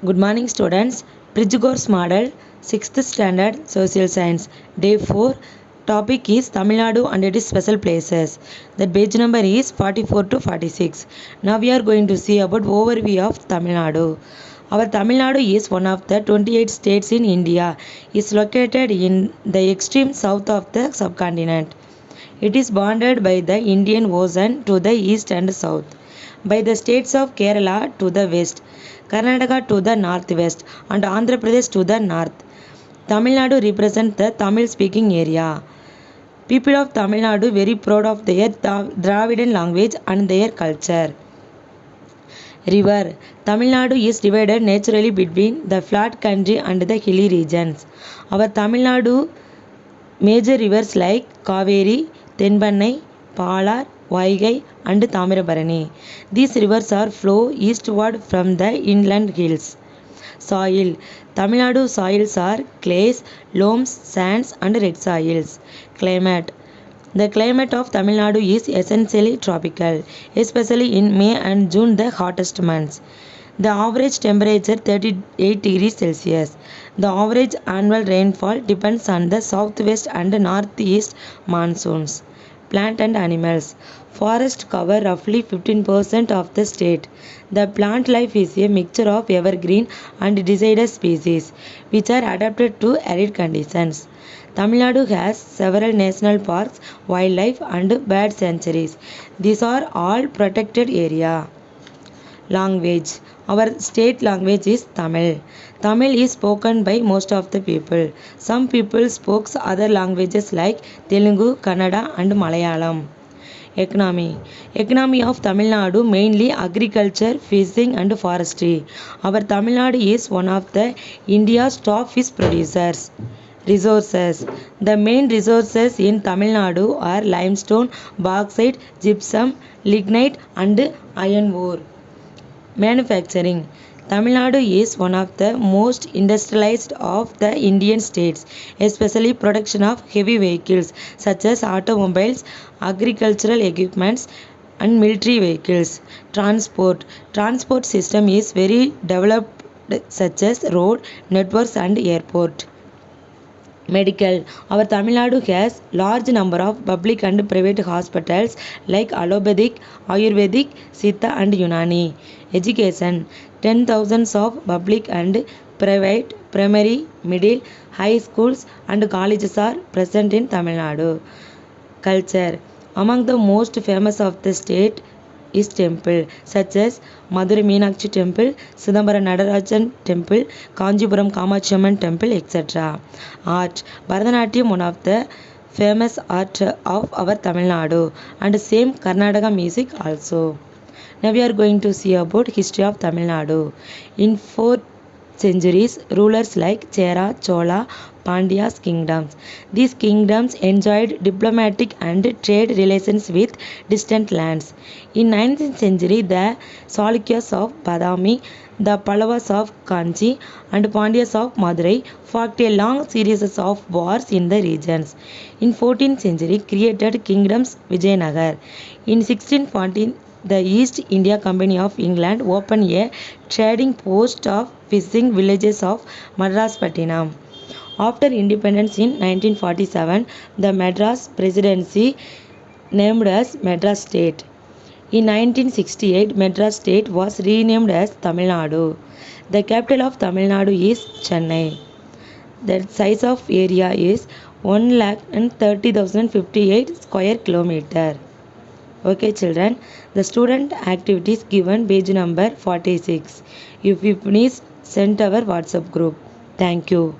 Good morning students. Bridge course model 6th standard social science day 4 topic is Tamil Nadu and its special places. The page number is 44 to 46. Now we are going to see about overview of Tamil Nadu. Our Tamil Nadu is one of the 28 states in India. It is located in the extreme south of the subcontinent. It is bounded by the Indian Ocean to the east and south, by the states of Kerala to the west, Karnataka to the northwest, and Andhra Pradesh to the north. Tamil Nadu represents the Tamil speaking area. People of Tamil Nadu very proud of their Dravidian language and their culture. River. Tamil Nadu is divided naturally between the flat country and the hilly regions. Our Tamil Nadu major rivers like Kaveri, Tenbannai, Palar, Vaigai and Tamirabarani. These rivers are flow eastward from the inland hills. Soil. Tamil Nadu soils are clays, loams, sands and red soils. Climate. The climate of Tamil Nadu is essentially tropical, especially in May and June, the hottest months. The average temperature 38 degrees Celsius. The average annual rainfall depends on the southwest and northeast monsoons. Plant and animals. Forests cover roughly 15% of the state. The plant life is a mixture of evergreen and deciduous species, which are adapted to arid conditions. Tamil Nadu has several national parks, wildlife and bird sanctuaries. These are all protected area. Language. Our state language is Tamil. Tamil is spoken by most of the people. Some people spoke other languages like Telugu, Kannada and Malayalam. Economy. Economy of Tamil Nadu mainly agriculture, fishing and forestry. Our Tamil Nadu is one of the India's top fish producers. Resources. The main resources in Tamil Nadu are limestone, bauxite, gypsum, lignite and iron ore. Manufacturing. Tamil Nadu is one of the most industrialized of the Indian states, especially production of heavy vehicles such as automobiles, agricultural equipments and military vehicles. Transport. Transport system is very developed such as road networks and airport. Medical. Our Tamil Nadu has large number of public and private hospitals like allopathic, Ayurvedic, Siddha and Unani. Education. 10,000 of public and private primary, middle, high schools and colleges are present in Tamil Nadu. Culture. Among the most famous of the state is temple such as Madurai Meenakshi temple, Sidambara Nadarajan temple, Kanjipuram Kamachi Amman temple, etc. Art. Bharatanatyam one of the famous art of our Tamil Nadu and same Karnataka music also. Now we are going to see about history of Tamil Nadu. In 4th centuries, rulers like Chera, Chola, Pandya's kingdoms. These kingdoms enjoyed diplomatic and trade relations with distant lands. In 19th century, the Chalukyas of Badami, the Pallavas of Kanchi and Pandyas of Madurai fought a long series of wars in the regions. In 14th century, created kingdoms Vijayanagar. In 1614, the East India Company of England opened a trading post of fishing villages of Madraspattinam. After independence in 1947, the Madras Presidency named as Madras State. In 1968, Madras State was renamed as Tamil Nadu. The capital of Tamil Nadu is Chennai. The size of area is 1,30,058 square kilometer. Okay children, the student activities given page number 46. If you please send our WhatsApp group. Thank you.